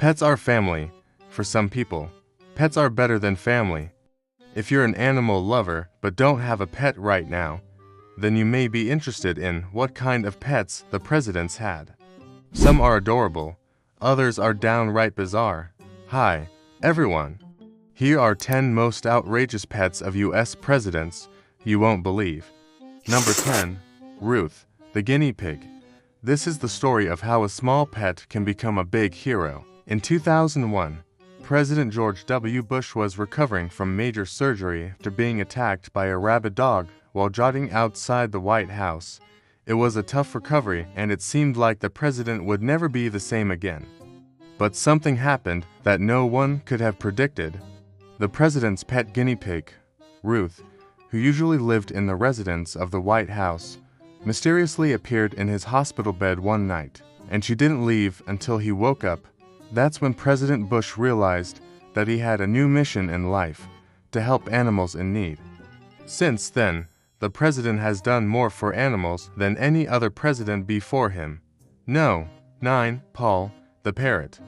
Pets are family. For some people, pets are better than family. If you're an animal lover but don't have a pet right now, then you may be interested in what kind of pets the presidents had. Some are adorable, others are downright bizarre. Hi, everyone. Here are 10 most outrageous pets of US presidents you won't believe. Number 10. Ruth, the guinea pig. This is the story of how a small pet can become a big hero. In 2001, President George W. Bush was recovering from major surgery after being attacked by a rabid dog while jogging outside the White House. It was a tough recovery, and it seemed like the president would never be the same again. But something happened that no one could have predicted. The president's pet guinea pig, Ruth, who usually lived in the residence of the White House, mysteriously appeared in his hospital bed one night, and she didn't leave until he woke up. That's when President Bush realized that he had a new mission in life, to help animals in need. Since then, the president has done more for animals than any other president before him. 9. Paul, the parrot.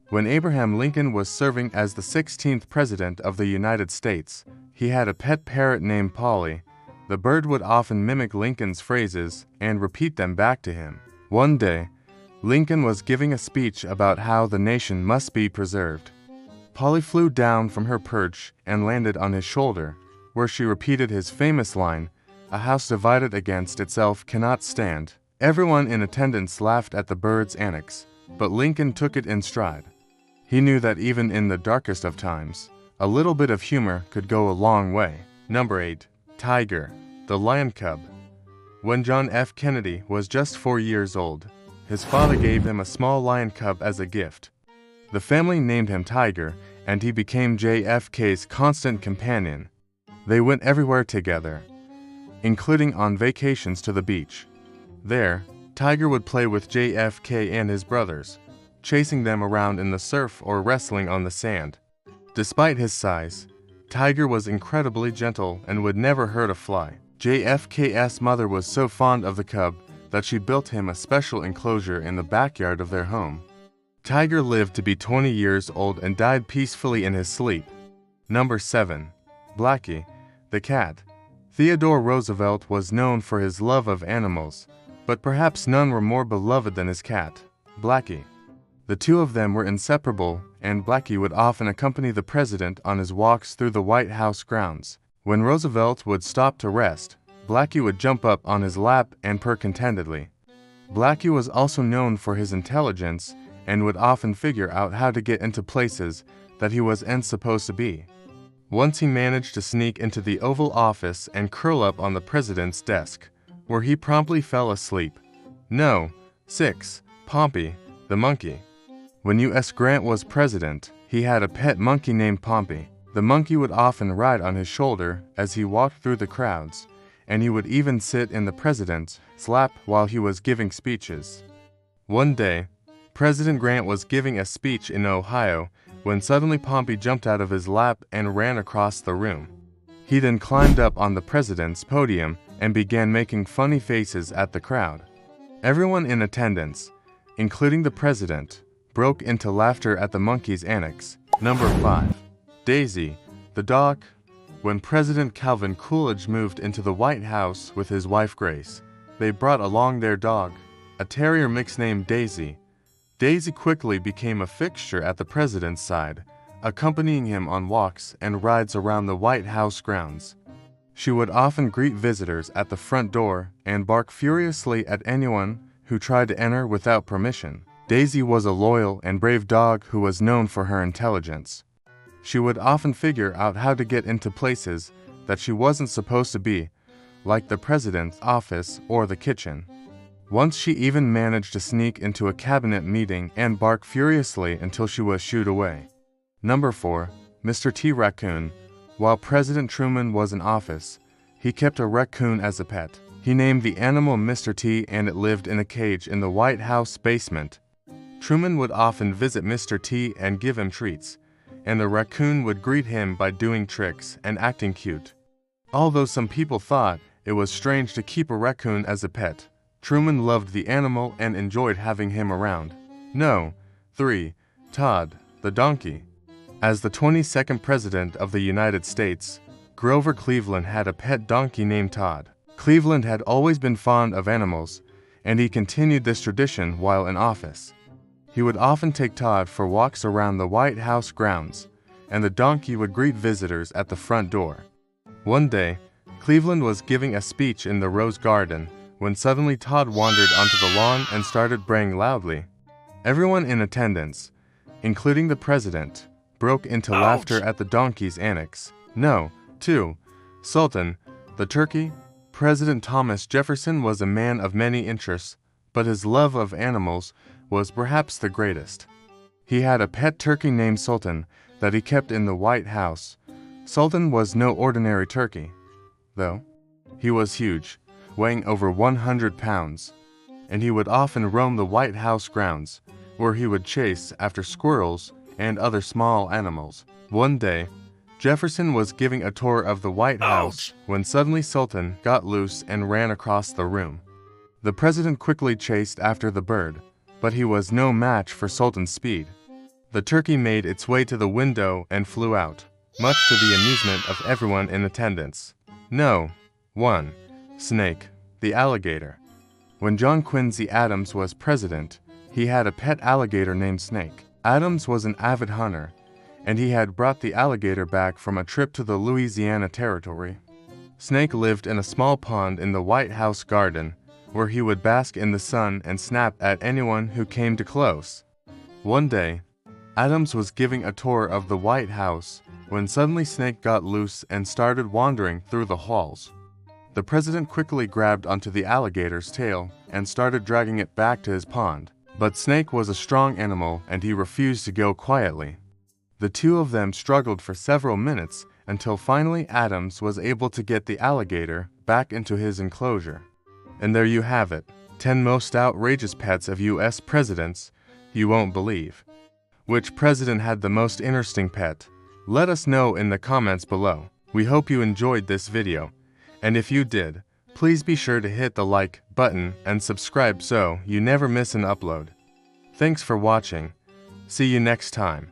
When Abraham Lincoln was serving as the 16th president of the United States, he had a pet parrot named Polly. The bird would often mimic Lincoln's phrases and repeat them back to him. One day, Lincoln was giving a speech about how the nation must be preserved. Polly flew down from her perch and landed on his shoulder, where she repeated his famous line, "A house divided against itself cannot stand." Everyone in attendance laughed at the bird's antics, but Lincoln took it in stride. He knew that even in the darkest of times, a little bit of humor could go a long way. Number 8. Tiger, the lion cub. When John F. Kennedy was just 4 years old, his father gave him a small lion cub as a gift. The family named him Tiger, and he became JFK's constant companion. They went everywhere together, including on vacations to the beach. There, Tiger would play with JFK and his brothers, chasing them around in the surf or wrestling on the sand. Despite his size, Tiger was incredibly gentle and would never hurt a fly. JFK's mother was so fond of the cub that she built him a special enclosure in the backyard of their home. Tiger lived to be 20 years old and died peacefully in his sleep. Number 7. Blackie, the cat. Theodore Roosevelt was known for his love of animals, but perhaps none were more beloved than his cat, Blackie. The two of them were inseparable, and Blackie would often accompany the president on his walks through the White House grounds. When Roosevelt would stop to rest, Blackie would jump up on his lap and purr contentedly. Blackie was also known for his intelligence and would often figure out how to get into places that he wasn't supposed to be. Once he managed to sneak into the Oval Office and curl up on the president's desk, where he promptly fell asleep. 6. Pompey, the monkey. When U.S. Grant was president, he had a pet monkey named Pompey. The monkey would often ride on his shoulder as he walked through the crowds, and he would even sit in the president's lap while he was giving speeches. One day, President Grant was giving a speech in Ohio when suddenly Pompey jumped out of his lap and ran across the room. He then climbed up on the president's podium and began making funny faces at the crowd. Everyone in attendance, including the president, broke into laughter at the monkey's antics. Number 5. Daisy, the dog. When President Calvin Coolidge moved into the White House with his wife Grace, they brought along their dog, a terrier mix named Daisy. Daisy quickly became a fixture at the president's side, accompanying him on walks and rides around the White House grounds. She would often greet visitors at the front door and bark furiously at anyone who tried to enter without permission. Daisy was a loyal and brave dog who was known for her intelligence. She would often figure out how to get into places that she wasn't supposed to be, like the president's office or the kitchen. Once she even managed to sneak into a cabinet meeting and bark furiously until she was shooed away. Number 4. Mr. T. Raccoon. While President Truman was in office, he kept a raccoon as a pet. He named the animal Mr. T, and it lived in a cage in the White House basement. Truman would often visit Mr. T and give him treats, and the raccoon would greet him by doing tricks and acting cute. Although some people thought it was strange to keep a raccoon as a pet, Truman loved the animal and enjoyed having him around. 3. Todd, the donkey. As the 22nd President of the United States, Grover Cleveland had a pet donkey named Todd. Cleveland had always been fond of animals, and he continued this tradition while in office. He would often take Todd for walks around the White House grounds, and the donkey would greet visitors at the front door. One day, Cleveland was giving a speech in the Rose Garden when suddenly Todd wandered onto the lawn and started braying loudly. Everyone in attendance, including the president, broke into laughter at the donkey's antics. No, too. Sultan, the turkey. President Thomas Jefferson was a man of many interests, but his love of animals was perhaps the greatest. He had a pet turkey named Sultan that he kept in the White House. Sultan was no ordinary turkey, though. He was huge, weighing over 100 pounds, and he would often roam the White House grounds, where he would chase after squirrels and other small animals. One day, Jefferson was giving a tour of the White House when suddenly Sultan got loose and ran across the room. The president quickly chased after the bird, but he was no match for Sultan's speed. The turkey made its way to the window and flew out, much to the amusement of everyone in attendance. No. 1. Snake, the alligator. When John Quincy Adams was president, he had a pet alligator named Snake. Adams was an avid hunter, and he had brought the alligator back from a trip to the Louisiana Territory. Snake lived in a small pond in the White House garden, where he would bask in the sun and snap at anyone who came too close. One day, Adams was giving a tour of the White House when suddenly Snake got loose and started wandering through the halls. The president quickly grabbed onto the alligator's tail and started dragging it back to his pond. But Snake was a strong animal and he refused to go quietly. The two of them struggled for several minutes until finally Adams was able to get the alligator back into his enclosure. And there you have it, 10 most outrageous pets of US presidents you won't believe. Which president had the most interesting pet? Let us know in the comments below. We hope you enjoyed this video, and if you did, please be sure to hit the like button and subscribe so you never miss an upload. Thanks for watching. See you next time.